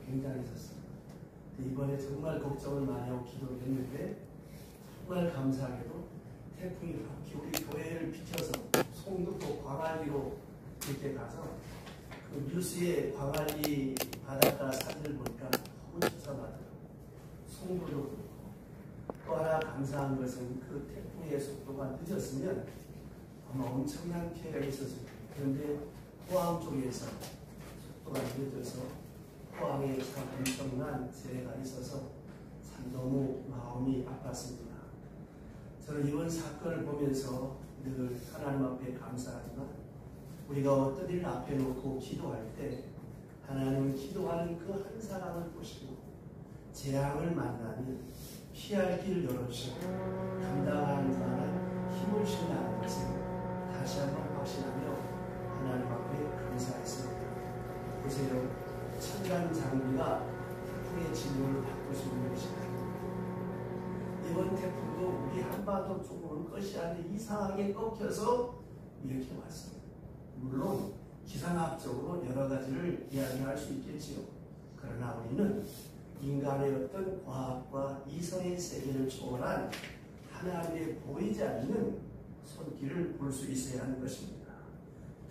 굉장했었어요. 이번에 정말 걱정을 많이 하고 기도를 했는데 정말 감사하게도 태풍이 우리 교회를 비춰서 송도도 광안리로 이렇게 가서 그 뉴스에 광안리 바닷가 사진을 보니까 너무 처참하더라고요. 송도도 그렇고 또 하나 감사한 것은 그 태풍의 속도가 늦었으면 아마 엄청난 피해가 있었을 거예요. 그런데 포항 쪽에서 속도가 늦어져서 포항에 참 엄청난 재해가 있어서 참 너무 마음이 아팠습니다. 저는 이번 사건을 보면서 늘 하나님 앞에 감사하지만 우리가 어떤 일을 앞에 놓고 기도할 때 하나님은 기도하는 그 한 사람을 보시고 재앙을 만나면 피할 길을 열어주시고 감당할 만한 힘을 주신다는 것을 다시 한번 확신하며 하나님 앞에 감사했습니다. 보세요. 첨단 장비가 태풍의 진로를 바꿀 수 있는 것입니다. 이번 태풍도 우리 한반도 쪽으로 올 것이 아니라 이상하게 꺾여서 이렇게 왔습니다. 물론 기상학적으로 여러 가지를 이야기할 수 있겠지요. 그러나 우리는 인간의 어떤 과학과 이성의 세계를 초월한 하나님의 보이지 않는 손길을 볼 수 있어야 하는 것입니다.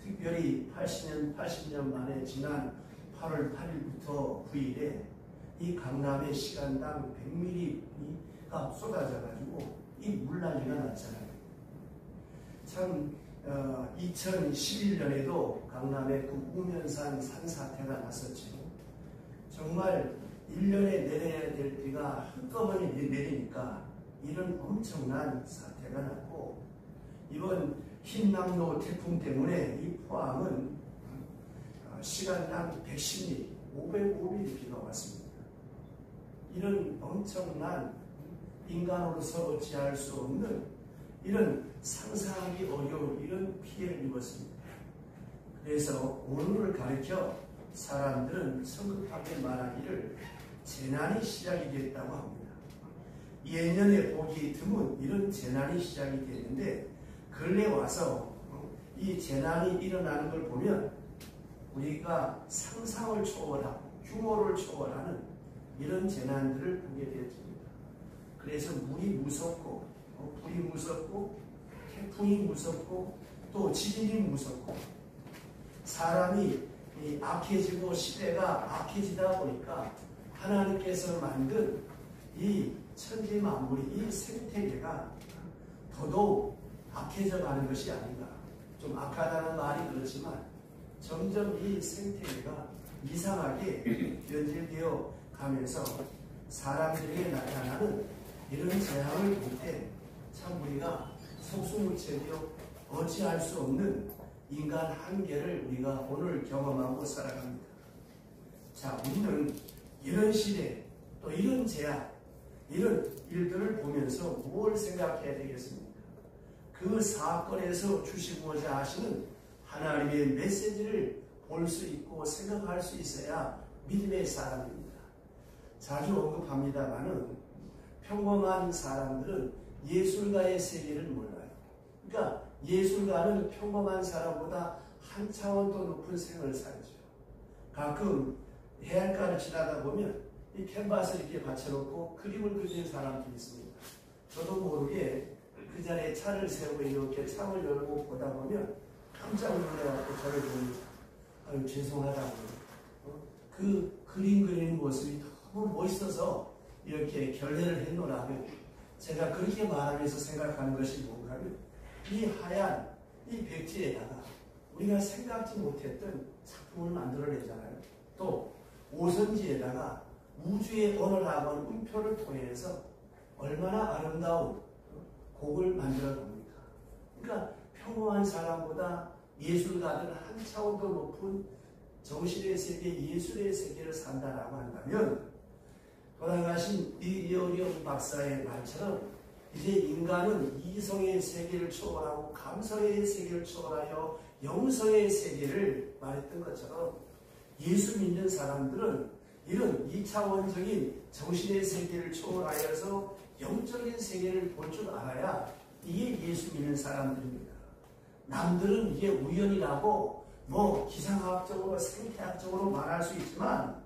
특별히 80년 만에 지난 8월 8일부터 9일에 이 강남의 시간당 100mm가 쏟아져가지고 이 물난리가 났잖아요. 참 2011년에도 강남에 그 우면산 산사태가 났었죠. 정말 1년에 내려야 될 비가 한꺼번에 내리니까 이런 엄청난 사태가 났고 이번 흰남노 태풍 때문에 이 포항은 시간당 110mm, 505mm 비가 왔습니다. 이런 엄청난 인간으로서 어찌할 수 없는 이런 상상하기 어려운 이런 피해를 입었습니다. 그래서 오늘을 가리켜 사람들은 성급하게 말하기를 재난이 시작이 됐다고 합니다. 예년에 보기 드문 이런 재난이 시작이 됐는데 근래 와서 이 재난이 일어나는 걸 보면 우리가 상상을 초월하고 규모를 초월하는 이런 재난들을 보게 되었습니다. 그래서 물이 무섭고 불이 무섭고 태풍이 무섭고 또 지진이 무섭고 사람이 악해지고 시대가 악해지다 보니까 하나님께서 만든 이 천지 만물이 이 생태계가 더더욱 악해져 가는 것이 아닌가. 좀 악하다는 말이 그렇지만 점점 이 생태계가 이상하게 변질되어 가면서 사람들에게 나타나는 이런 재앙을 볼 때 참 우리가 속수무책이요 어찌할 수 없는 인간 한계를 우리가 오늘 경험하고 살아갑니다. 자, 우리는 이런 시대 또 이런 재앙 이런 일들을 보면서 무엇을 생각해야 되겠습니까? 그 사건에서 주시고자 하시는 하나님의 메시지를 볼 수 있고 생각할 수 있어야 믿음의 사람입니다. 자주 언급합니다마는 평범한 사람들은 예술가의 세계를 몰라요. 그러니까 예술가는 평범한 사람보다 한 차원 더 높은 생을 살죠. 가끔 해안가를 지나다 보면 이 캔버스를 이렇게 받쳐놓고 그림을 그리는 사람들이 있습니다. 저도 모르게 그 자리에 차를 세우고 이렇게 창을 열고 보다 보면 깜짝 놀라갖고 저를 보니 아유 죄송하다고 그 그림 그리는 모습이 너무 멋있어서 이렇게 결례를 했노라고 제가 그렇게 말하면서 생각하는 것이 뭔가 하면 이 하얀 이 백지에다가 우리가 생각지 못했던 작품을 만들어내잖아요. 또 오선지에다가 우주의 언어라고 하는 음표를 통해서 얼마나 아름다운 곡을 만들어 봅니까? 그러니까 평범한 사람보다 예술가들은 한 차원 더 높은 정신의 세계, 예술의 세계를 산다라고 한다면 돌아가신 이어리언 박사의 말처럼 이제 인간은 이성의 세계를 초월하고 감성의 세계를 초월하여 영성의 세계를 말했던 것처럼 예수 믿는 사람들은 이런 2차원적인 정신의 세계를 초월하여서 영적인 세계를 볼 줄 알아야 이게 예수 믿는 사람들입니다. 남들은 이게 우연이라고 뭐 기상학적으로 생태학적으로 말할 수 있지만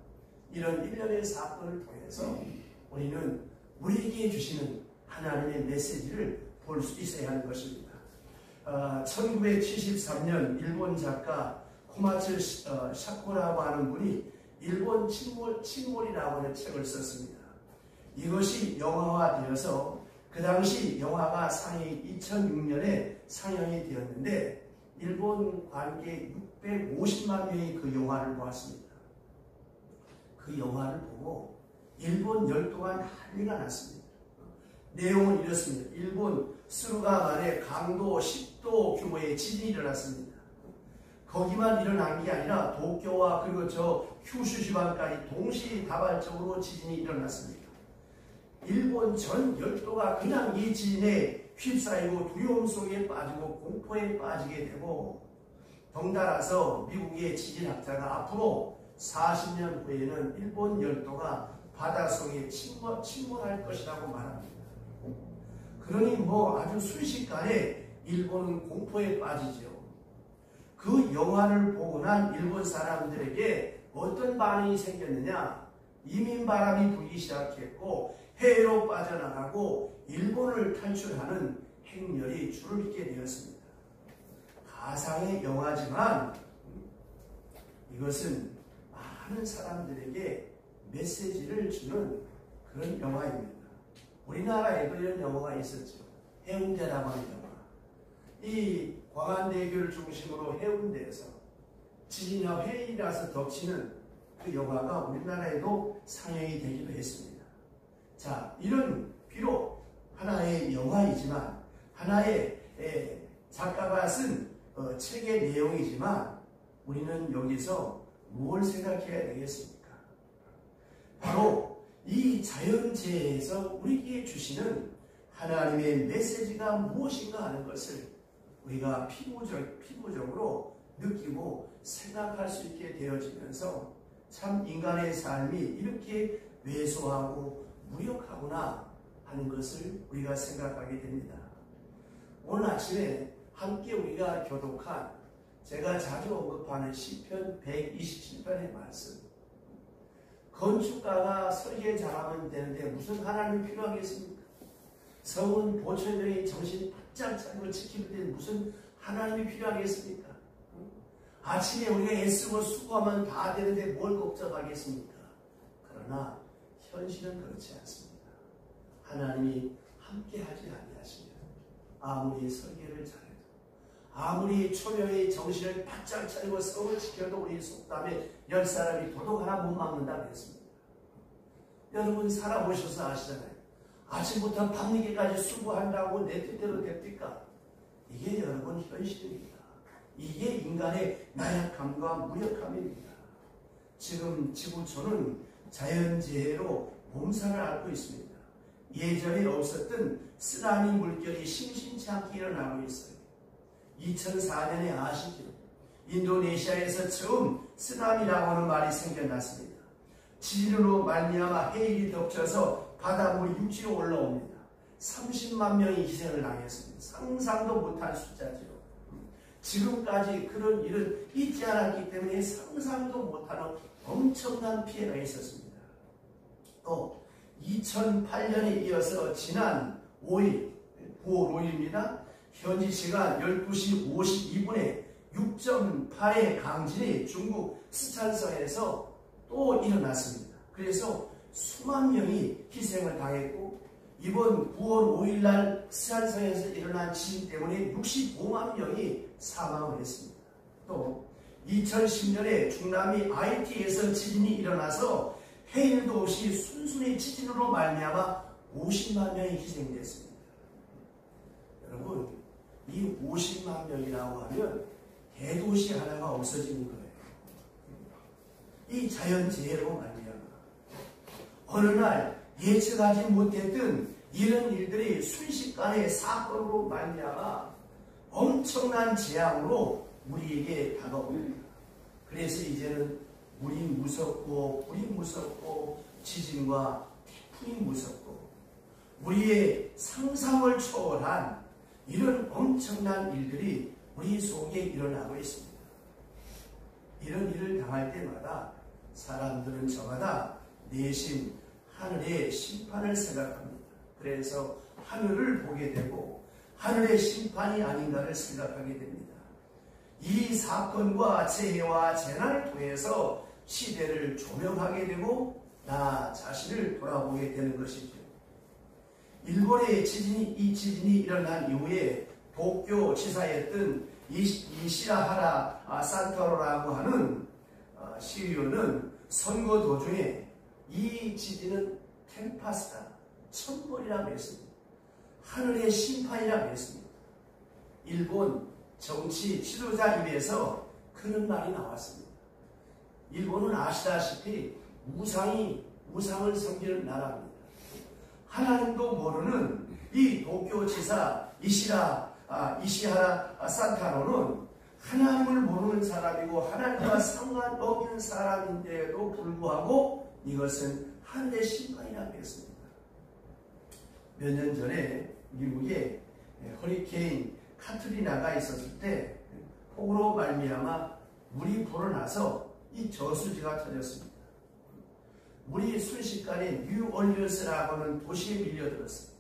이런 일련의 사건을 통해서 우리는 우리에게 주시는 하나님의 메시지를 볼 수 있어야 하는 것입니다. 1973년 일본 작가 코마츠 샤코라고 하는 분이 일본 침몰이라고 하는 책을 썼습니다. 이것이 영화화되어서 그 당시 영화가 2006년에 상영이 되었는데 일본 관객 650만 명이 그 영화를 보았습니다. 그 영화를 보고 일본 열도가 난리가 났습니다. 내용은 이렇습니다. 일본 스루가만에 강도 10도 규모의 지진이 일어났습니다. 거기만 일어난 게 아니라 도쿄와 그리고 저 큐슈 지방까지 동시다발적으로 지진이 일어났습니다. 일본 전 열도가 그냥 이 지진에 휩싸이고 두려움 속에 빠지고 공포에 빠지게 되고 덩달아서 미국의 지진학자가 앞으로 40년 후에는 일본 열도가 바닷속에 침몰할 것이라고 말합니다. 그러니 아주 순식간에 일본은 공포에 빠지죠. 그 영화를 보고 난 일본 사람들에게 어떤 반응이 생겼느냐? 이민바람이 불기 시작했고 해외로 빠져나가고 일본을 탈출하는 행렬이 줄을 잇게 되었습니다. 가상의 영화지만 이것은 많은 사람들에게 메시지를 주는 그런 영화입니다. 우리나라에도 이런 영화가 있었죠. 해운대라고 하는 영화. 이 광안대교를 중심으로 해운대에서 지진이나 회의라서 덮치는 그 영화가 우리나라에도 상영이 되기도 했습니다. 자, 이런 비록 하나의 영화이지만 하나의 작가가 쓴 책의 내용이지만 우리는 여기서 뭘 생각해야 되겠습니까? 바로 이 자연재해에서 우리에게 주시는 하나님의 메시지가 무엇인가 하는 것을 우리가 피부적으로 느끼고 생각할 수 있게 되어지면서 참 인간의 삶이 이렇게 왜소하고 무력하구나 하는 것을 우리가 생각하게 됩니다. 오늘 아침에 함께 우리가 교독한 제가 자주 언급하는 시편 127편의 말씀. 건축가가 설계 잘하면 되는데 무슨 하나님이 필요하겠습니까? 성은 보천령이 정신이 바짝 차리고 지킬 때 무슨 하나님이 필요하겠습니까? 아침에 우리가 애쓰고 수고하면 다 되는데 뭘 걱정하겠습니까? 그러나 현실은 그렇지 않습니다. 하나님이 함께하지 아니하시면 아무리 설계를 잘해도 아무리 초령의 정신을 바짝 차리고 성을 지켜도 우리 속담에 10사람이 도둑 하나 못 막는다고 했습니다. 여러분 살아보셔서 아시잖아요. 아침부터 밤늦게까지 수고한다고 내 뜻대로 됩니까? 이게 여러분 현실입니다. 이게 인간의 나약함과 무력함입니다. 지금 지구촌은 자연재해로 몸살을 앓고 있습니다. 예전에 없었던 쓰나미 물결이 심심치 않게 일어나고 있어요. 2004년에 아시죠? 인도네시아에서 처음 쓰나미라고 하는 말이 생겨났습니다. 지진으로 말미암아 해일이 덮쳐서 바닷물이 육지로 올라옵니다. 30만 명이 희생을 당했습니다. 상상도 못한 숫자죠. 지금까지 그런 일은 있지 않았기 때문에 상상도 못하는 엄청난 피해가 있었습니다. 또 2008년에 이어서 지난 5일, 9월 5일입니다. 현지 시간 12시 52분에 6.8의 강진이 중국 스촨성에서 또 일어났습니다. 그래서 수만 명이 희생을 당했고 이번 9월 5일 날 스촨성에서 일어난 지진 때문에 65만 명이 사망을 했습니다. 또 2010년에 중남미 IT에서 지진이 일어나서 해일도 없이 순순히 지진으로 말미암아 50만 명이 희생됐습니다. 여러분, 이 50만 명이라고 하면 대도시 하나가 없어지는 거예요. 이 자연재해로 말미암아 어느 날 예측하지 못했던 이런 일들이 순식간에 사건으로 말미암아 엄청난 재앙으로 우리에게 다가옵니다. 그래서 이제는 물이 무섭고 불이 무섭고 지진과 태풍이 무섭고 우리의 상상을 초월한 이런 엄청난 일들이 우리 속에 일어나고 있습니다. 이런 일을 당할 때마다 사람들은 저마다 내심 하늘의 심판을 생각합니다. 그래서 하늘을 보게 되고 하늘의 심판이 아닌가를 생각하게 됩니다. 이 사건과 재해와 재난을 통해서 시대를 조명하게 되고 나 자신을 돌아보게 되는 것이죠. 일본의 이 지진이 일어난 이후에 도쿄 지사였던 이시라하라 산타로라고 하는 시의원은 선거 도중에 이 지진은 템파스다, 천벌이라고 했습니다. 하늘의 심판이라고 했습니다. 일본 정치 지도자 입에서 그런 말이 나왔습니다. 일본은 아시다시피 우상을 섬기는 나라입니다. 하나님도 모르는 이 도쿄지사 이시하라 산타로는 하나님을 모르는 사람이고 하나님과 상관없는 사람인데도 불구하고 이것은 하늘의 심판이라고 했습니다. 몇 년 전에 미국에 허리케인 카트리나가 있었을 때 폭우로 말미암아 물이 불어나서 이 저수지가 터졌습니다. 물이 순식간에 뉴올리언스라고 하는 도시에 밀려들었습니다.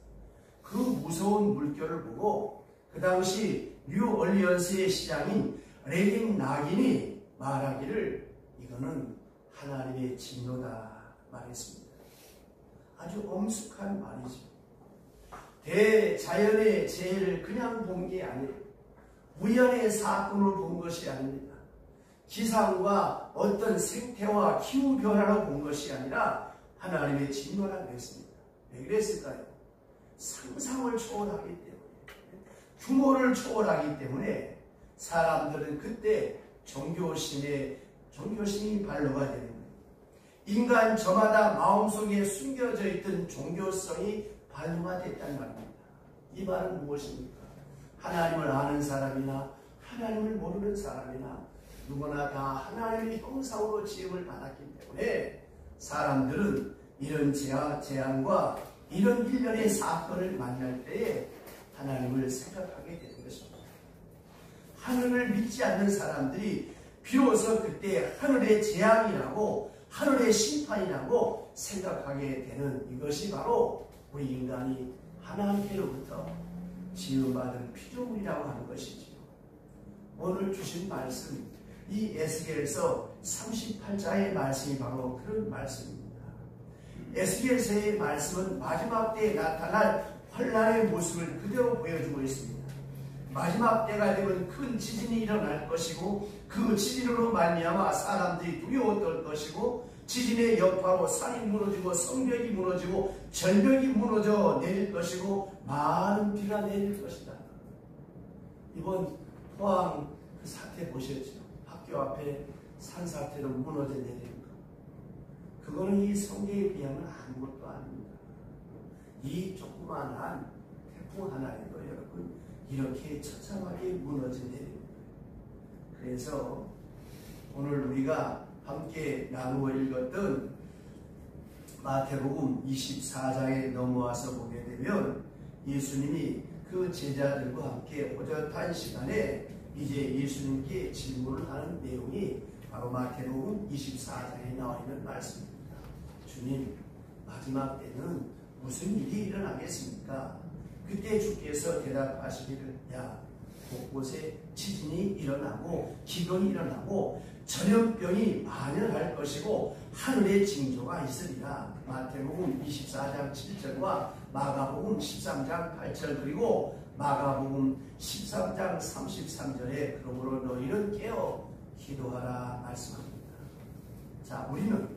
그 무서운 물결을 보고 그 당시 뉴올리언스의 시장인 레긴 낙인이 말하기를 이거는 하나님의 진노다 말했습니다. 아주 엄숙한 말이죠. 대자연의 재해를 그냥 본 게 아니에요. 우연의 사건으로 본 것이 아닙니다. 기상과 어떤 생태와 기후변화로 본 것이 아니라 하나님의 진노라고 했습니다. 왜 그랬을까요? 상상을 초월하기 때문에, 규모를 초월하기 때문에 사람들은 그때 종교심이 발로가 되는 거예요. 인간 저마다 마음속에 숨겨져 있던 종교성이 발로가 됐단 말입니다. 이 말은 무엇입니까? 하나님을 아는 사람이나 하나님을 모르는 사람이나 누구나 다 하나님의 형상으로 지음을 받았기 때문에 사람들은 이런 재앙과 이런 일련의 사건을 만날 때에 하나님을 생각하게 되는 것입니다. 하늘을 믿지 않는 사람들이 비로소 그때 하늘의 재앙이라고 하늘의 심판이라고 생각하게 되는 이것이 바로 우리 인간이 하나님께로부터 지음받은 피조물이라고 하는 것이지요. 오늘 주신 말씀, 이 에스겔서 38장의 말씀이 바로 그런 말씀입니다. 에스겔서의 말씀은 마지막 때에 나타날 환란의 모습을 그대로 보여주고 있습니다. 마지막 때가 되면 큰 지진이 일어날 것이고 그 지진으로 말미암아 사람들이 두려워 떨 것이고 지진의 여파로 산이 무너지고 성벽이 무너지고 절벽이 무너져 내릴 것이고 많은 비가 내릴 것이다. 이번 포항 그 사태 보셨죠? 학교 앞에 산사태로 무너져 내리는 것. 그거는 이 성경에 비하면 아무것도 아닙니다. 이 조그만한 태풍 하나에도 여러분 이렇게 처참하게 무너져 내립니다. 그래서 오늘 우리가 함께 나누어 읽었던 마태복음 24장에 넘어와서 보게 되면 예수님이 그 제자들과 함께 호젓한 시간에 이제 예수님께 질문을 하는 내용이 바로 마태복음 24장에 나와 있는 말씀입니다. 주님, 마지막 때는 무슨 일이 일어나겠습니까? 그때 주께서 대답하시기를 곳곳에 지진이 일어나고 기근이 일어나고 전염병이 만연할 것이고 하늘의 징조가 있으리라. 마태복음 24장 7절과 마가복음 13장 8절 그리고 마가복음 13장 33절에 그러므로 너희는 깨어 기도하라 말씀합니다. 자, 우리는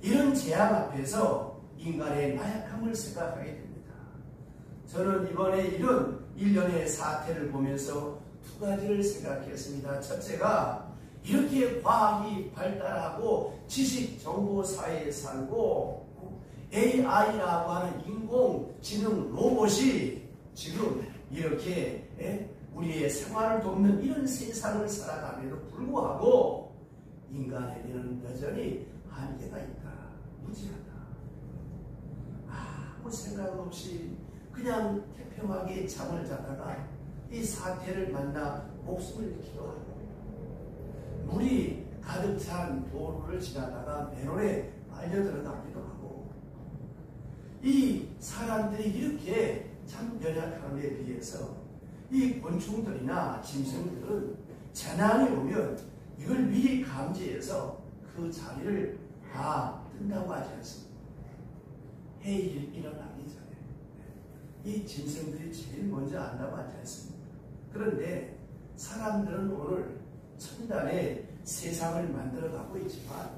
이런 재앙 앞에서 인간의 나약함을 생각하게 됩니다. 저는 이번에 이런 일련의 사태를 보면서 두 가지를 생각했습니다. 첫째가 이렇게 과학이 발달하고 지식 정보 사회에 살고 AI라고 하는 인공지능 로봇이 지금 이렇게 우리의 생활을 돕는 이런 세상을 살아감에도 불구하고 인간에게는 여전히 한계가 있다. 무지하다. 아무 생각 없이 그냥 태평하게 잠을 자다가 이 사태를 만나 목숨을 잃기도 하고 물이 가득 찬 도로를 지나다가 맨홀에 빨려 들어가기도 하고, 이 사람들이 이렇게 참 연약함에 비해서 이 곤충들이나 짐승들은 재난이 오면 이걸 미리 감지해서 그 자리를 다 뜬다고 하지 않습니까? 해일이 일어나기 전에 이 짐승들이 제일 먼저 안다고 하지 않습니까? 그런데 사람들은 오늘 첨단의 세상을 만들어가고 있지만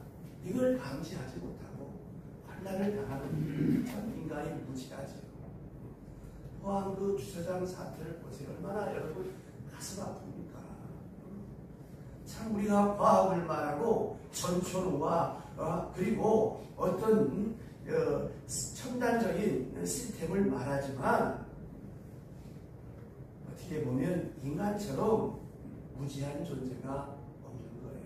이걸 감지하지 못하고 환난을 당하는 참 인간이 무지하지요. 포항 그 주차장 사태를 보세요. 얼마나 여러분 가슴 아픕니까? 참 우리가 과학을 말하고 전초로와 그리고 어떤 첨단적인 시스템을 말하지만 어떻게 보면 인간처럼 무지한 존재가 없는 거예요.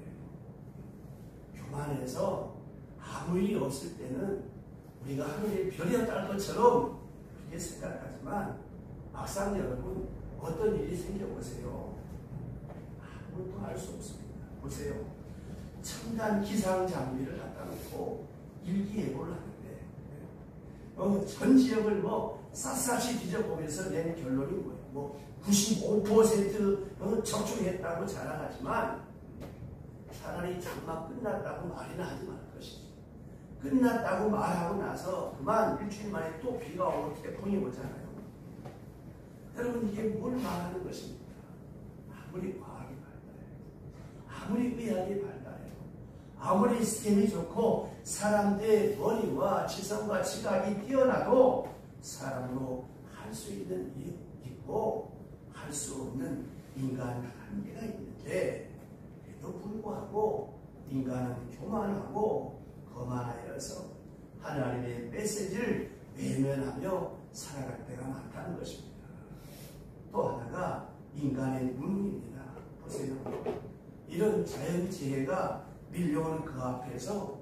교만해서 아무 일이 없을 때는 우리가 하늘의 별이었다는 것처럼 그렇게 생각하지만 막상 여러분 어떤 일이 생겨보세요. 아무것도 알 수 없습니다. 보세요. 첨단 기상 장비를 갖다 놓고 일기예보를 하는데 전 지역을 샅샅이 뒤져보면서 낸 결론이 뭐예요? 95% 적중했다고 자랑하지만 차라리 장마 끝났다고 말이나 하지 말 것이지. 끝났다고 말하고 나서 그만 일주일 만에 또 비가 오고 태풍이 오잖아요. 여러분 이게 뭘 말하는 것입니까? 아무리 과학이 발달해요. 아무리 의학이 발달해요. 아무리 시스템이 좋고 사람들의 머리와 지성과 지각이 뛰어나도 사람으로 할 수 있는 일이 있고 할 수 없는 인간 한계가 있는데 그래도 불구하고 인간은 교만하고 거만하여서 하나님의 메시지를 외면하며 살아갈 때가 많다는 것입니다. 또 하나가 인간의 운입니다. 보세요. 이런 자연재해가 밀려오는 그 앞에서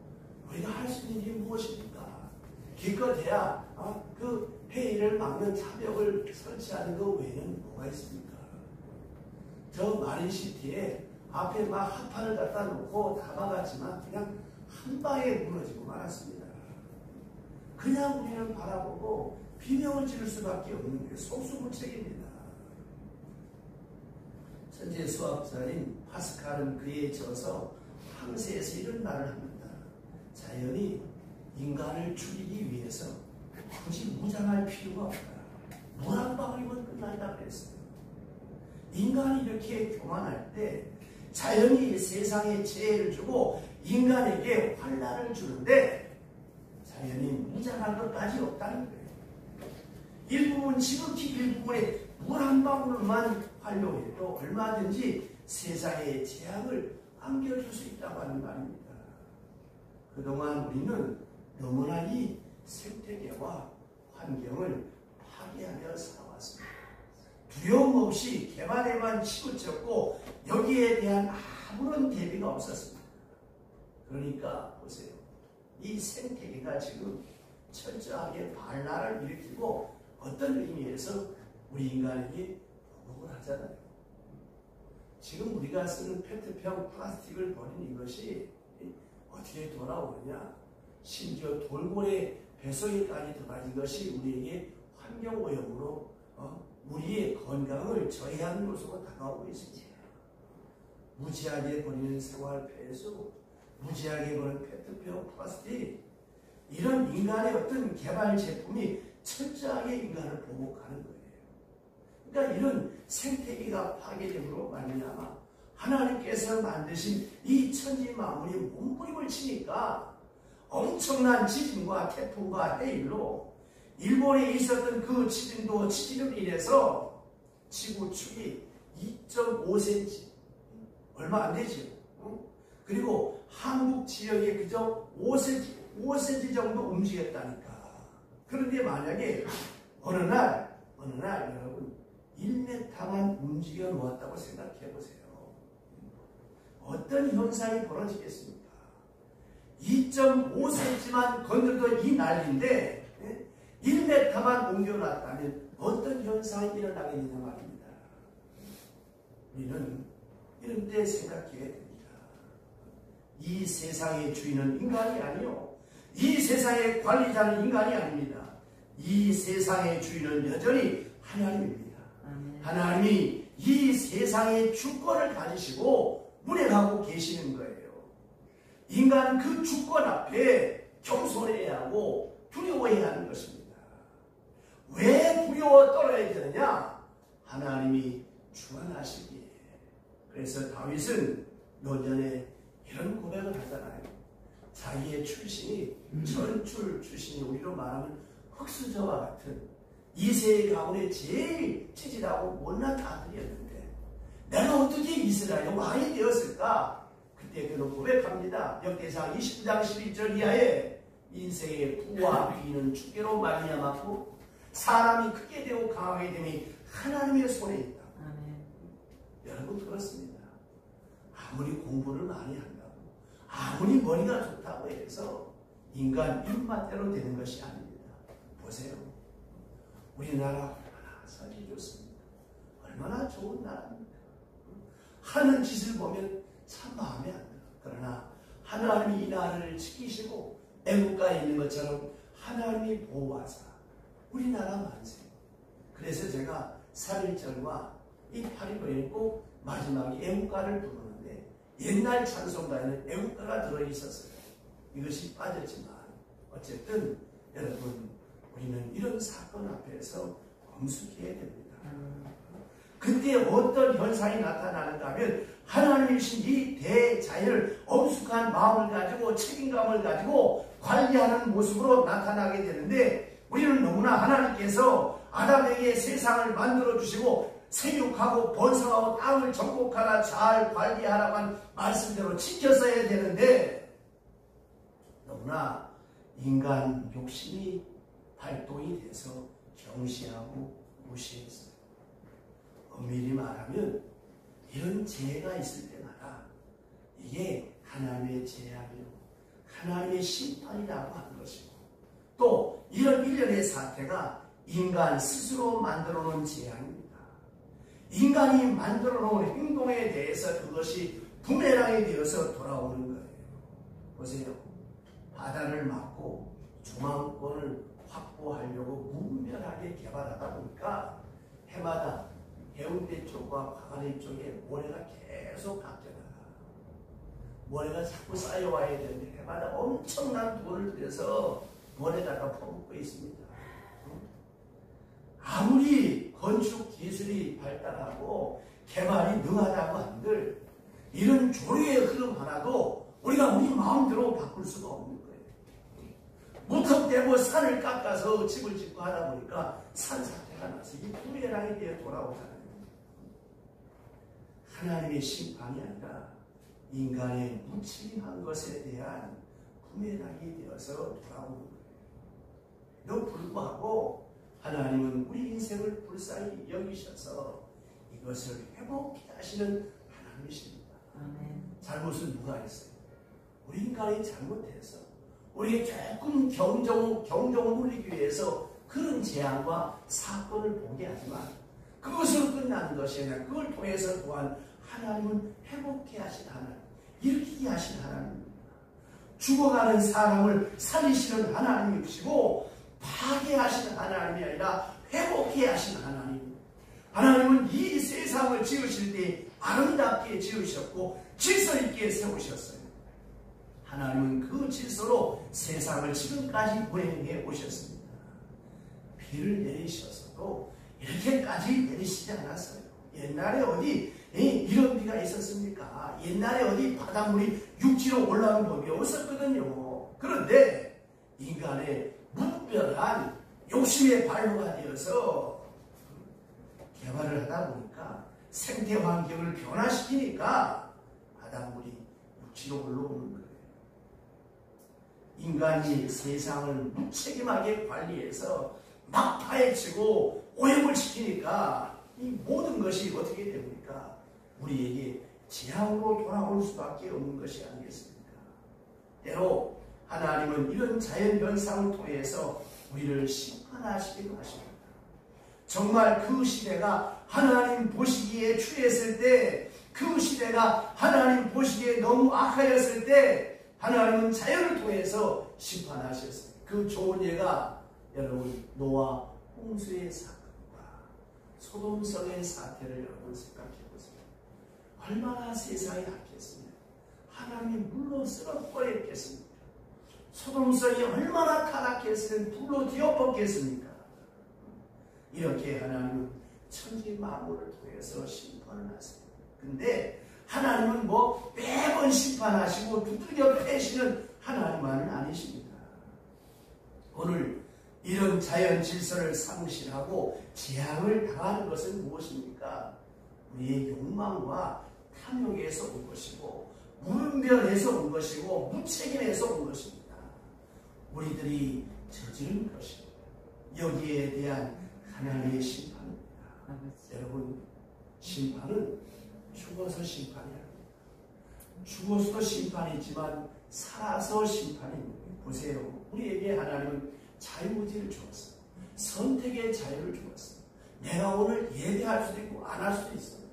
우리가 할 수 있는 일이 무엇입니까? 기껏해야 그 해일을 막는 차벽을 설치하는 것 외에는 뭐가 있습니까? 저 마린시티에 앞에 막 합판을 갖다 놓고 다 막았지만 그냥 한 방에 무너지고 말았습니다. 그냥 우리는 바라보고 비명을 지를 수밖에 없는 게 속수무책입니다. 천재 수학자인 파스칼은 그에 져서 황새에서 이런 말을 합니다. 자연이 인간을 죽이기 위해서 굳이 무장할 필요가 없다. 물 한 방울이면 끝난다 그랬어요. 인간이 이렇게 교만할 때 자연이 세상에 재해를 주고 인간에게 환난을 주는데 자연이 무장할 것까지 없다는 거예요. 일부분 지극히 일부분에 물 한 방울만 활용해도 얼마든지 세상의 재앙을 안겨줄 수 있다고 하는 말입니다. 그동안 우리는 너무나 이 생태계와 환경을 파괴하며 살아왔습니다. 두려움 없이 개발에만 치우쳤고 여기에 대한 아무런 대비가 없었습니다. 그러니까 보세요. 이 생태계가 지금 철저하게 반란을 일으키고 어떤 의미에서 우리 인간에게 보복을 하잖아요. 지금 우리가 쓰는 페트병 플라스틱을 버린 이것이 어떻게 돌아오느냐. 심지어 돌고래 뱃속에까지 들어간 이것이 우리에게 환경오염으로 우리의 건강을 저해하는 것으로 다가오고 있습니다. 무지하게 버리는 생활 폐수, 무지하게 버리는 페트병 플라스틱, 이런 인간의 어떤 개발 제품이 철저하게 인간을 보복하는 거예요. 그러니까 이런 생태계가 파괴됨으로 말미암아 하나님께서 만드신 이 천지 만물이 몸부림을 치니까 엄청난 지진과 태풍과 해일로 일본에 있었던 그 지진으로 인해서 지구축이 2.5cm 얼마 안 되죠. 그리고 한국 지역에 그저 5cm 정도 움직였다니까. 그런데 만약에 어느 날 여러분 1m만 움직여 놓았다고 생각해 보세요. 어떤 현상이 벌어지겠습니까? 2.5cm만 건드려도 이 난리인데 1m만 옮겨놨다면 어떤 현상이 일어나겠느냐 말입니다. 우리는 이런 때 생각해야 됩니다. 이 세상의 주인은 인간이 아니요, 이 세상의 관리자는 인간이 아닙니다. 이 세상의 주인은 여전히 하나님입니다. 하나님이 이 세상의 주권을 가지시고 운행하고 계시는 거예요. 인간은 그 주권 앞에 겸손해야 하고 두려워해야 하는 것입니다. 왜 두려워 떨어야 되느냐? 하나님이 주관하시기에. 그래서 다윗은 노전에 이런 고백을 하잖아요. 자기의 출신이 전출 출신이 우리로 말하면 흑수저와 같은 이세의 가문의 제일 찌질하고 못난 아들이었는데 내가 어떻게 이스라엘 왕이 되었을까? 그때 그는 고백합니다. 역대상 29장 11절 이하에 인생의 부와 비는 주께로 말미암았고 사람이 크게 되고 강하게 됨이 하나님의 손에 있다. 여러분 그렇습니다. 아무리 공부를 많이 한다고 아무리 머리가 좋다고 해서 인간 입맛대로 되는 것이 아닙니다. 보세요. 우리나라 얼마나 살이 좋습니다. 얼마나 좋은 나라입니다. 하는 짓을 보면 참 마음에 안 들어요. 그러나 하나님이 이 나라를 지키시고 애국가에 있는 것처럼 하나님이 보호하사 우리나라 만세. 그래서 제가 3.1절과 이 8.15에 꼭 마지막에 애국가를 부르는데 옛날 찬송가에는 애국가가 들어있었어요. 이것이 빠졌지만 어쨌든 여러분 우리는 이런 사건 앞에서 엄숙해야 됩니다. 그때 어떤 현상이 나타나는가 하면 하나님이신 이 대자연을 엄숙한 마음을 가지고 책임감을 가지고 관리하는 모습으로 나타나게 되는데 우리는 너무나 하나님께서 아담에게 세상을 만들어 주시고 생육하고 번성하고 땅을 정복하라 잘 관리하라고 한 말씀대로 지켰어야 되는데 너무나 인간 욕심이 발동이 돼서 경시하고 무시했어요. 엄밀히 말하면 이런 재해가 있을 때마다 이게 하나님의 재앙이요 하나님의 심판이라고 하는 것이고 또 이런 일련의 사태가 인간 스스로 만들어 놓은 재앙입니다. 인간이 만들어 놓은 행동에 대해서 그것이 부메랑이 되어서 돌아오는 거예요. 보세요. 바다를 막고 중앙권을 확보하려고 무분별하게 개발하다 보니까 해마다 해운대 쪽과 광안리 쪽에 모래가 계속 각져나가. 모래가 자꾸 쌓여와야 되는데 해마다 엄청난 돈을 들여서 모래다가 퍼붓고 있습니다. 아무리 건축 기술이 발달하고 개발이 능하다고 한들 이런 조류의 흐름 하나도 우리가 우리 마음대로 바꿀 수가 없는 거예요. 무턱대고 산을 깎아서 집을 짓고 하다 보니까 산사태가 나서 이 부메랑이 되어 돌아오잖아요. 하나님의 심판이 아니라 인간의 무책임한 것에 대한 부메랑이 되어서 돌아오는 거예요. 또 불구하고 하나님은 우리 인생을 불쌍히 여기셔서 이것을 회복해 하시는 하나님이십니다. 잘못은 누가 했어요? 우리 인간이 잘못해서 우리에게 조금 경종을 울리기 위해서 그런 재앙과 사건을 보게 하지만 그것으로 끝나는 것이 아니라 그걸 통해서 또한 하나님은 회복해 하신 하나님, 일으키게 하신 하나님입니다. 죽어가는 사람을 살리시는 하나님이시고 파괴하시는 하나님이 아니라 회복해 하신 하나님. 하나님은 이 세상을 지으실 때 아름답게 지으셨고 질서 있게 세우셨어요. 하나님은 그 질서로 세상을 지금까지 운행해 오셨습니다. 비를 내리셔서도 이렇게까지 내리시지 않았어요. 옛날에 어디 이런 비가 있었습니까? 옛날에 어디 바닷물이 육지로 올라오는 법이 없었거든요. 그런데 인간의 무분별한 욕심의 발로가 되어서 개발을 하다 보니까 생태 환경을 변화시키니까 바닷물이 육지로 올라오는 거예요. 인간이 세상을 무책임하게 관리해서 막 파헤치고 오염을 시키니까 이 모든 것이 어떻게 됩니까? 우리에게 재앙으로 돌아올 수밖에 없는 것이 아니겠습니까? 때로 하나님은 이런 자연현상을 통해서 우리를 심판하시기도 하십니다. 정말 그 시대가 하나님 보시기에 추했을 때, 그 시대가 하나님 보시기에 너무 악하였을 때 하나님은 자연을 통해서 심판하셨어요. 그 좋은 예가 여러분 노아 홍수의 사건과 소돔성의 사태를 여러분 생각해 보세요. 얼마나 세상이 악했습니까? 하나님이 물로 쓸어버렸겠습니까? 소돔성이 얼마나 타락했으면 불로 뒤엎었겠습니까? 이렇게 하나님은 천지 만물을 통해서 심판을 하세요. 근데 하나님은 뭐 매번 심판하시고 두들겨 패시는 하나님만은 아니십니다. 오늘 이런 자연 질서를 상실하고 재앙을 당하는 것은 무엇입니까? 우리의 욕망과 탐욕에서 온 것이고 무분별해서 온 것이고 무책임해서 온 것입니다. 우리들이 저지른 것입니다. 여기에 대한 하나님의 심판입니다. 여러분, 심판은 죽어서 심판이 아닙니다. 죽어서도 심판이지만 살아서 심판입니다. 보세요. 우리에게 하나님은 자유의지를 주었어요. 선택의 자유를 주었어요. 내가 오늘 예배할 수도 있고 안 할 수도 있어요.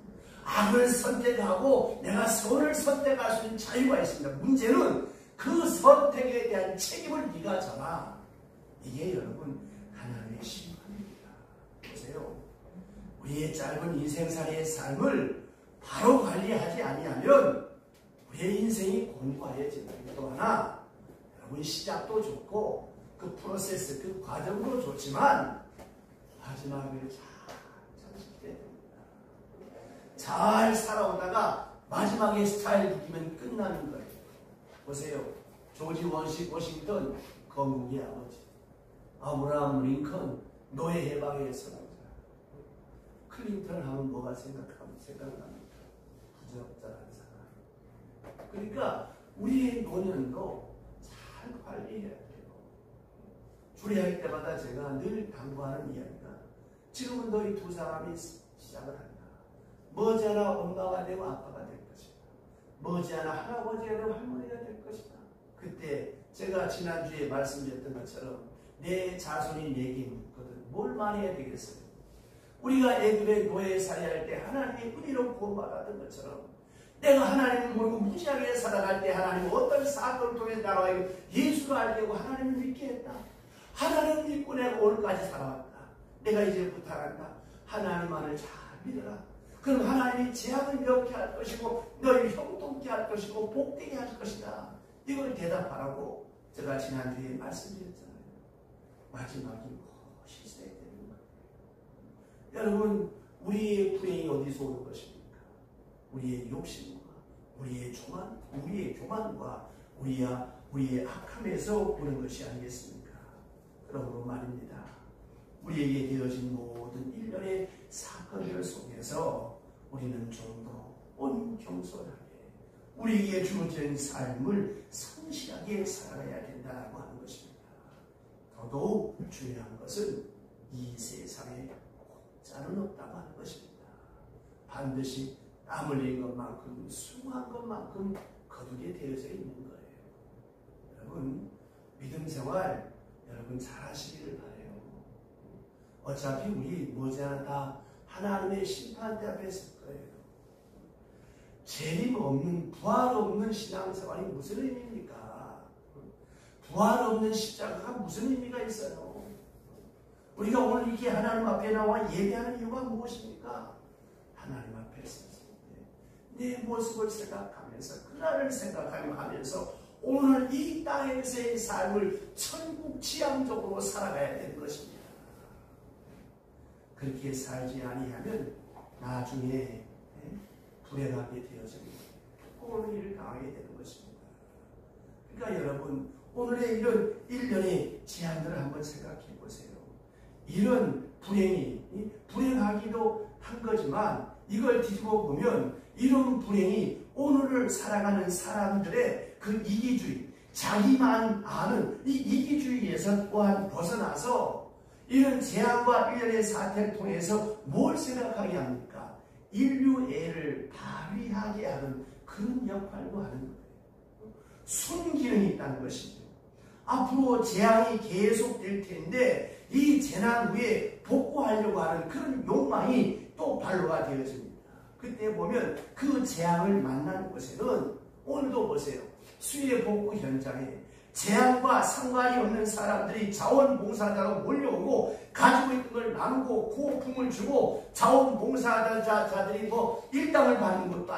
악을 선택하고 내가 선을 선택할 수 있는 자유가 있습니다. 문제는 그 선택에 대한 책임을 네가 져라. 이게 여러분 하나님의 심판입니다. 보세요. 우리의 짧은 인생살이의 삶을 바로 관리하지 아니하면 우리의 인생이 공고해집니다. 또 하나, 여러분 시작도 좋고 그 프로세스, 그 과정도 좋지만 마지막을 잘 지켜야 됩니다. 잘 살아오다가 마지막에 스타일 부리면 끝나는 거예요. 보세요. 조지 워싱턴 건국의 아버지, 아브라함 링컨 노예 해방의 선언자, 클린턴을 하면 뭐가 생각납니까? 부적절한 사람. 그러니까 우리의 노년도 잘 관리해야 돼요. 주례할 때마다 제가 늘 당부하는 이야기가, 지금은 너희 두 사람이 시작을 한다. 머지않아 엄마가 되고 아빠가 될 것이다. 머지않아 할아버지가 되고 할머니가 될 것이다. 그때 제가 지난주에 말씀드렸던 것처럼 내 자손이 내게 묻거든 뭘 말해야 되겠어요? 우리가 애굽의 노예 살이할 때 하나님의 은혜로 구원받았던 것처럼 내가 하나님을 모르고 무지하게 살아갈 때 하나님은 어떤 사건을 통해 나와 예수를 알게 하고 하나님을 믿게 했다. 하나님을 믿고 내가 오늘까지 살아왔다. 내가 이제 부탁한다. 하나님만을 잘 믿어라. 그럼 하나님이 재앙을 명케 할 것이고 너희를 형통케 할 것이고 복되게 할 것이다. 이걸 대답하라고 제가 지난주에 말씀드렸잖아요. 마지막이 무엇이 있어야 되는 거예요? 여러분, 우리의 불행이 어디서 오는 것입니까? 우리의 욕심과 우리의 교만과 우리의 악함에서 오는 것이 아니겠습니까? 그러므로 말입니다. 우리에게 되어진 모든 일련의 사건들 속에서 우리는 좀 더 온경솔하게 우리에게 주어진 삶을 성실하게 살아가야 된다고 하는 것입니다. 더더욱 중요한 것은 이 세상에 공짜는 없다고 하는 것입니다. 반드시 땀 흘린 것만큼 수고한 것만큼 거두게 되어져 있는 거예요. 여러분, 믿음 생활 여러분 잘하시기를 바라요. 어차피 우리 머지않아 다 하나님의 심판대 앞에 설 거예요. 재림 없는, 부활 없는 신앙생활이 무슨 의미입니까? 부활 없는 십자가가 무슨 의미가 있어요? 우리가 오늘 이렇게 하나님 앞에 나와 예배하는 이유가 무엇입니까? 하나님 앞에 섰을 때 내 모습을 생각하면서 그날을 생각하면서 오늘 이 땅에서의 삶을 천국 지향적으로 살아가야 되는 것입니다. 그렇게 살지 아니하면 나중에 불행하게 되어집니다. 두꺼운 일을 당하게 되는 것입니다. 그러니까 여러분, 오늘의 이런 일련의 제안들을 한번 생각해 보세요. 이런 불행이 불행하기도 한 거지만 이걸 뒤집어 보면 이런 불행이 오늘을 살아가는 사람들의 그 이기주의, 자기만 아는 이 이기주의에서 또한 벗어나서 이런 재앙과 일련의 사태를 통해서 뭘 생각하게 합니까? 인류애를 발휘하게 하는 그런 역할도 하는 거예요. 순기능이 있다는 것이죠. 앞으로 재앙이 계속될 텐데 이 재난 후에 복구하려고 하는 그런 욕망이 또 발로가 되어집니다. 그때 보면 그 재앙을 만난 곳에는 오늘도 보세요. 수해 복구 현장에 재앙과 상관이 없는 사람들이 자원봉사자로 몰려오고 가지고 있는 걸 나누고 구호품을 주고 자원봉사자들이 뭐 일당을 받는 것도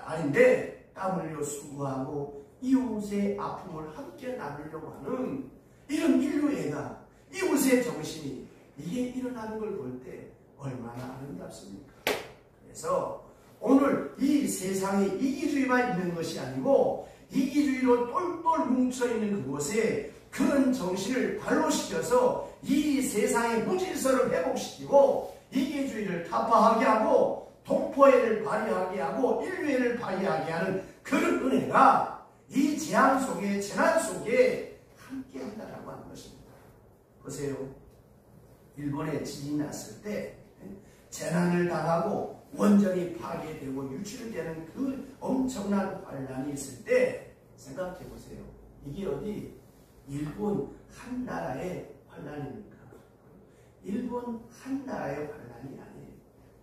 아닌데 땀 흘려 수고하고 이웃의 아픔을 함께 나누려고 하는 이런 인류애가 이웃의 정신이 이게 일어나는 걸 볼 때 얼마나 아름답습니까? 그래서 오늘 이 세상에 이기주의만 있는 것이 아니고 이기주의로 똘똘 뭉쳐있는 그곳에 그런 정신을 발로시켜서 이 세상의 무질서를 회복시키고 이기주의를 타파하게 하고 동포애를 발휘하게 하고 인류애를 발휘하게 하는 그런 은혜가 이 재앙 속에 재난 속에 함께 한다라고 하는 것입니다. 보세요. 일본에 지진이 났을 때 재난을 당하고 원전이 파괴되고 유출되는 그 엄청난 환란이 있을 때 생각해 보세요. 이게 어디 일본 한 나라의 환란입니까? 일본 한 나라의 환란이 아니에요.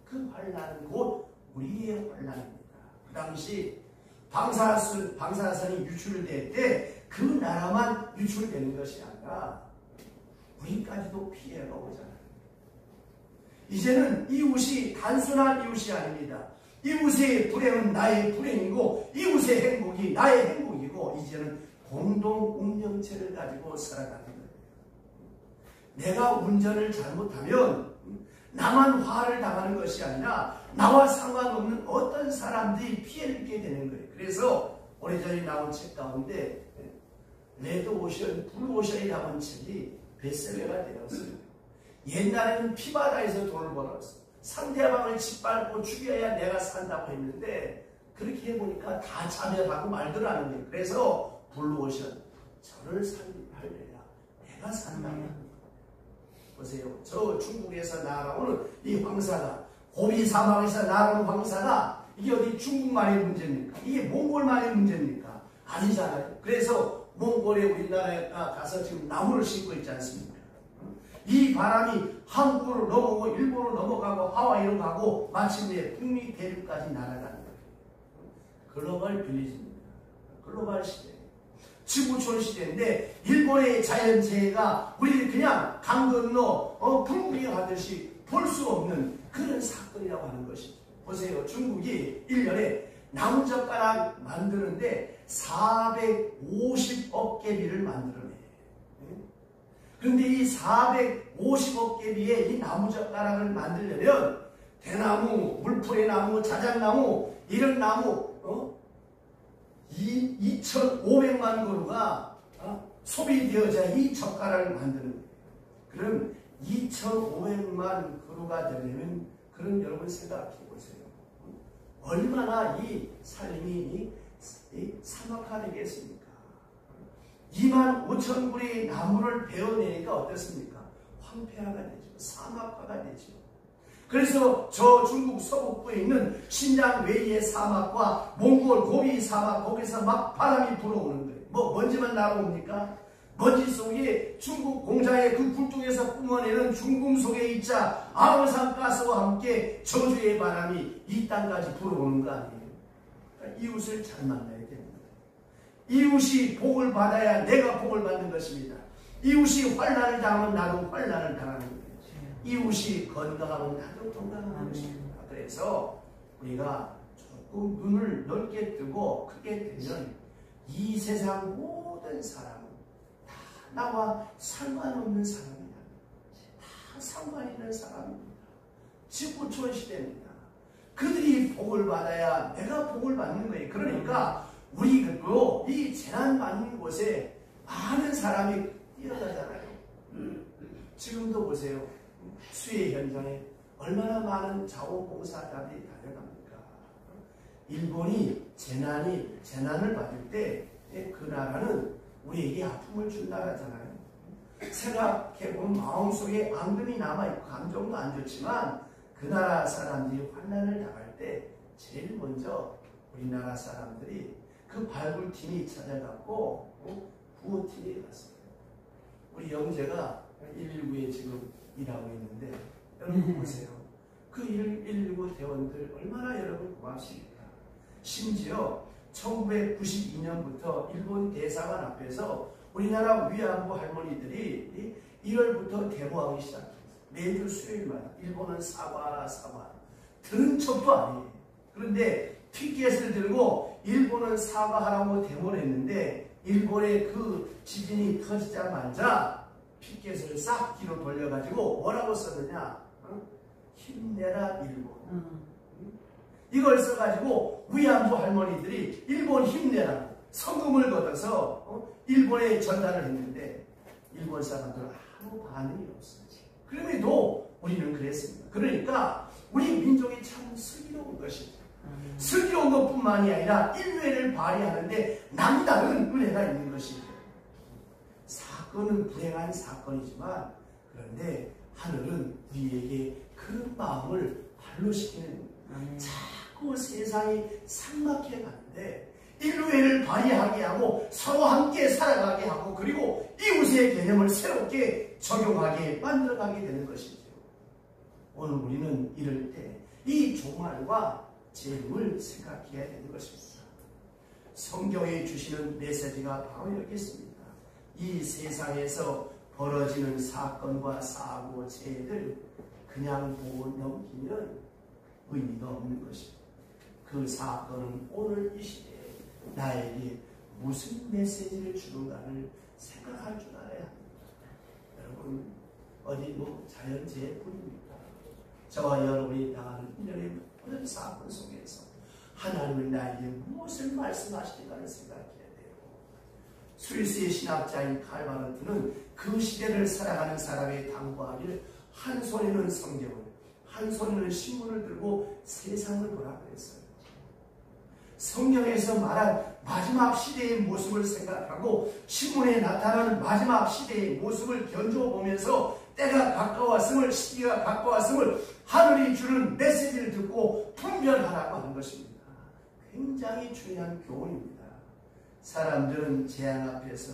그 환란은 곧 우리의 환란입니다. 그 당시 방사선이 유출될 때 그 나라만 유출되는 것이 아니라 우리까지도 피해가 오잖아요. 이제는 이웃이 단순한 이웃이 아닙니다. 이웃의 불행은 나의 불행이고 이웃의 행복이 나의 행복이고 이제는 공동 운명체를 가지고 살아가는 거예요. 내가 운전을 잘못하면 나만 화를 당하는 것이 아니라 나와 상관없는 어떤 사람들이 피해를 입게 되는 거예요. 그래서 오래전에 나온 책 가운데 레드오션, 블루오션이라는 책이 베스트셀러가 되었어요. 옛날에는 피바다에서 돈을 벌었어. 상대방을 짓밟고 죽여야 내가 산다고 했는데 그렇게 해보니까 다 자멸하고 말더라는 거예요. 그래서 블루오션, 저를 살려야 내가 산다고 하는 거예요. 보세요. 저 중국에서 날아오는 이 황사가 고비 사막에서 날아오는 황사가 이게 어디 중국만의 문제입니까? 이게 몽골만의 문제입니까? 아니잖아요. 그래서 몽골에 우리나라에 가서 지금 나무를 심고 있지 않습니까? 이 바람이 한국으로 넘어오고 일본으로 넘어가고 하와이로 가고 마침내 북미 대륙까지 날아가는 거예요. 글로벌 빌리지입니다. 글로벌 시대. 지구촌 시대인데 일본의 자연재해가 우리를 그냥 강 건너 불구경하듯이 볼 수 없는 그런 사건이라고 하는 것이죠. 보세요. 중국이 1년에 나무젓가락 만드는데 450억 개비를 만들어내요. 그런데 이 450억 개비의 이 나무젓가락을 만들려면 대나무, 물풀의 나무, 자작나무 이런 나무 2,500만 그루가 소비되어져야 이 젓가락을 만드는 거예요. 그럼 2,500만 그루가 되려면 그럼 여러분 생각해 보세요. 얼마나 이 삶이 사막화되겠습니까? 25,000그루의 나무를 베어내니까 어떻습니까? 황폐화가 되죠. 사막화가 되죠. 그래서 저 중국 서북부에 있는 신장 외리의 사막과 몽골 고비 사막 거기서 막 바람이 불어오는 거예요. 뭐 먼지만 날아옵니까? 먼지 속에 중국 공장의 그 굴뚝에서 뿜어내는 중금속의 입자 아우산 가스와 함께 저주의 바람이 이 땅까지 불어오는 거 아니에요. 그러니까 이웃을 잘 만나야 됩니다. 이웃이 복을 받아야 내가 복을 받는 것입니다. 이웃이 환난을 당하면 나도 환난을 당하는 거예요. 이웃이 건강하면 나도 건강한 것입니다. 그래서 우리가 조금 눈을 넓게 뜨고 크게 뜨면 이 세상 모든 사람은 다 나와 상관없는 사람이야. 다 상관 있는 사람입니다. 지구촌 시대입니다. 그들이 복을 받아야 내가 복을 받는 거예요. 그러니까 우리도 이 재난 받는 곳에 많은 사람이 뛰어가잖아요. 지금도 보세요. 수해 현장에 얼마나 많은 자원봉사자들이 달려갑니까? 일본이 재난을 받을 때 그 나라는 우리에게 아픔을 준 나라잖아요. 생각해보면 마음속에 앙금이 남아있고 감정도 안 좋지만 그 나라 사람들이 환난을 당할 때 제일 먼저 우리나라 사람들이 그 발굴팀이 찾아갔고 구호팀이 갔어요. 우리 영재가 119에 지금 일하고 있는데 여러분 보세요. 그 119 대원들 얼마나 여러분 고맙습니까? 심지어 1992년부터 일본 대사관 앞에서 우리나라 위안부 할머니들이 1월부터 데모하기 시작했어요. 매주 수요일마다 일본은 사과하라 사과하라. 들은 척도 아니에요. 그런데 피켓을 들고 일본은 사과하라고 데모를 했는데 일본의 그 지진이 터지자마자 피켓을 싹 뒤로 돌려가지고 뭐라고 썼느냐? 힘내라 일본. 이걸 써가지고 위안부 할머니들이 일본 힘내라고 성금을 걷어서 일본에 전달을 했는데 일본 사람들은 아무 반응이 없어요. 그럼에도 우리는 그랬습니다. 그러니까 우리 민족이 참 슬기로운 것이죠. 슬기로운 것뿐만이 아니라 인류애를 발휘하는데 남다른 은혜가 있는 것이죠. 사건은 불행한 사건이지만 그런데 하늘은 우리에게 그 마음을 발로시키는 자꾸 세상이 삭막해 가는데 인류애를 발휘하게 하고 서로 함께 살아가게 하고 그리고 이웃의 개념을 새롭게 적용하게 만들어가게 되는 것이죠. 오늘 우리는 이럴 때 이 종말과 재림을 생각해야 되는 것입니다. 성경에 주시는 메시지가 바로 여기 있습니다. 이 세상에서 벌어지는 사건과 사고, 재해들 그냥 보고 넘기면 의미가 없는 것입니다. 그 사건은 오늘 이 시대에 나에게 무슨 메시지를 주는가를 생각할 줄 알아야 합니다. 여러분, 어디 자연재해뿐입니까? 저와 여러분이 당하는 일련의 모든 사건 속에서 하나님은 나에게 무엇을 말씀하시는가를 생각해야 돼요. 스위스의 신학자인 칼바르트는 그 시대를 살아가는 사람의 당부하기를 한 손에는 성경을, 한 손에는 신문을 들고 세상을 보라 그랬어요. 성경에서 말한 마지막 시대의 모습을 생각하고 신문에 나타나는 마지막 시대의 모습을 견줘보면서 때가 가까웠음을, 시기가 가까웠음을 하늘이 주는 메시지를 듣고 분별하라고 하는 것입니다. 굉장히 중요한 교훈입니다. 사람들은 재앙 앞에서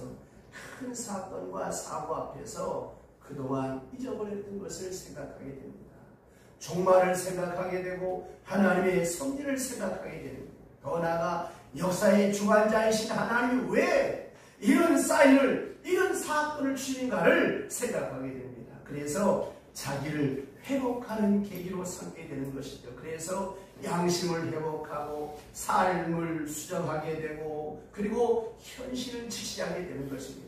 큰 사건과 사고 앞에서 그동안 잊어버렸던 것을 생각하게 됩니다. 종말을 생각하게 되고 하나님의 섭리를 생각하게 됩니다. 더 나아가 역사의 주관자이신 하나님이 왜 이런 사인을, 이런 사건을 주신가를 생각하게 됩니다. 그래서 자기를 회복하는 계기로 삼게 되는 것이죠. 그래서 양심을 회복하고 삶을 수정하게 되고 그리고 현실을 직시하게 되는 것입니다.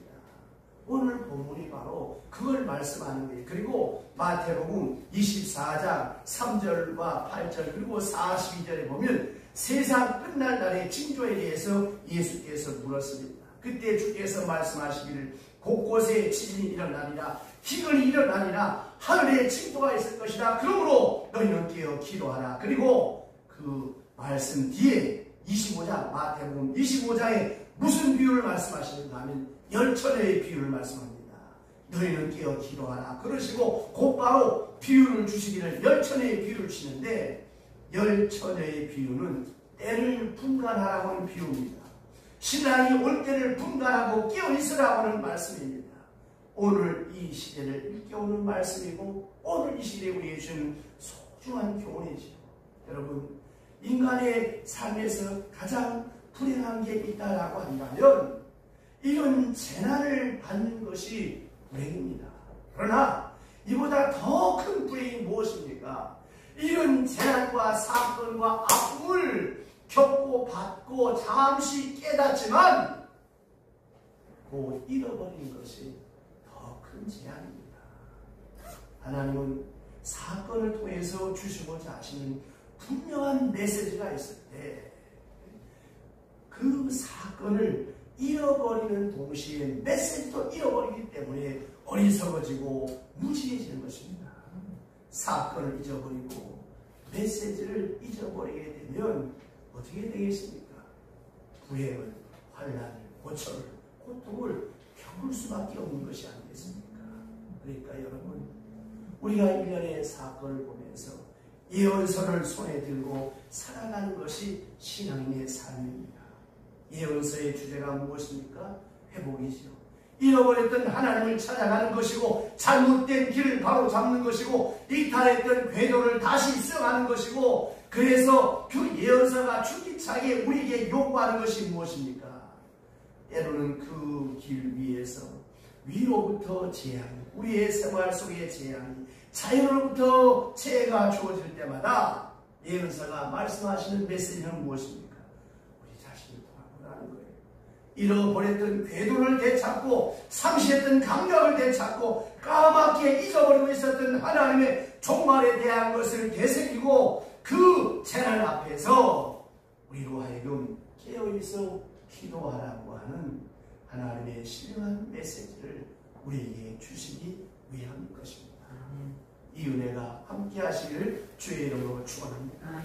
오늘 본문이 바로 그걸 말씀하는 거예요. 그리고 마태복음 24장 3절과 8절 그리고 42절에 보면 세상 끝날 날의 징조에 대해서 예수께서 물었습니다. 그때 주께서 말씀하시기를 곳곳에 지진이 일어나리라 기근이 일어나리라 하늘에 징조가 있을 것이다. 그러므로 너희는 깨어 기도하라. 그리고 그 말씀 뒤에 25장 마태복음 25장에 무슨 비유를 말씀하시는가 하면 열처녀의 비유를 말씀합니다. 너희는 깨어 기도하라. 그러시고 곧바로 비유를 주시기를 열처녀의 비유를 주시는데 열처녀의 비유는 때를 분간하라고 하는 비유입니다. 신랑이 올 때를 분간하고 깨어있으라고 하는 말씀입니다. 오늘 이 시대를 일깨우는 말씀이고 오늘 이 시대에 우리에게 주는 소중한 교훈이죠. 여러분, 인간의 삶에서 가장 불행한 게 있다라고 한다면 이런 재난을 받는 것이 불행입니다. 그러나 이보다 더 큰 불행이 무엇입니까? 이런 재난과 사건과 아픔을 겪고 받고 잠시 깨닫지만 곧 잃어버린 것이 더 큰 재앙입니다. 하나님은 사건을 통해서 주시고자 하시는 분명한 메시지가 있을 때 그 사건을 잃어버리는 동시에 메시지도 잃어버리기 때문에 어리석어지고 무지해지는 것입니다. 사건을 잊어버리고 메시지를 잊어버리게 되면 어떻게 되겠습니까? 불행을, 환난을, 고초를, 고통을 겪을 수밖에 없는 것이 아니겠습니까? 그러니까 여러분, 우리가 일련의 사건을 보면서 예언서를 손에 들고 살아가는 것이 신앙인의 삶입니다. 예언서의 주제가 무엇입니까? 회복이죠. 잃어버렸던 하나님을 찾아가는 것이고 잘못된 길을 바로 잡는 것이고 이탈했던 궤도를 다시 수용하는 것이고 그래서 그 예언서가 줄기차게 우리에게 요구하는 것이 무엇입니까? 때로는 그 길 위에서 위로부터 재앙이 우리의 생활 속의 재앙이 자유로부터 재해가 주어질 때마다 예언서가 말씀하시는 메시지는 무엇입니까? 우리 자신을 돌아보라는 거예요. 잃어버렸던 궤도를 되찾고 상실했던 감각을 되찾고 까맣게 잊어버리고 있었던 하나님의 종말에 대한 것을 되새기고 그 재난 앞에서 우리로 하여금 깨어있어 기도하라고 하는 하나님의 신령한 메시지를 우리에게 주시기 위한 것입니다. 이 은혜가 함께 하시기를 주의 이름으로 축원합니다.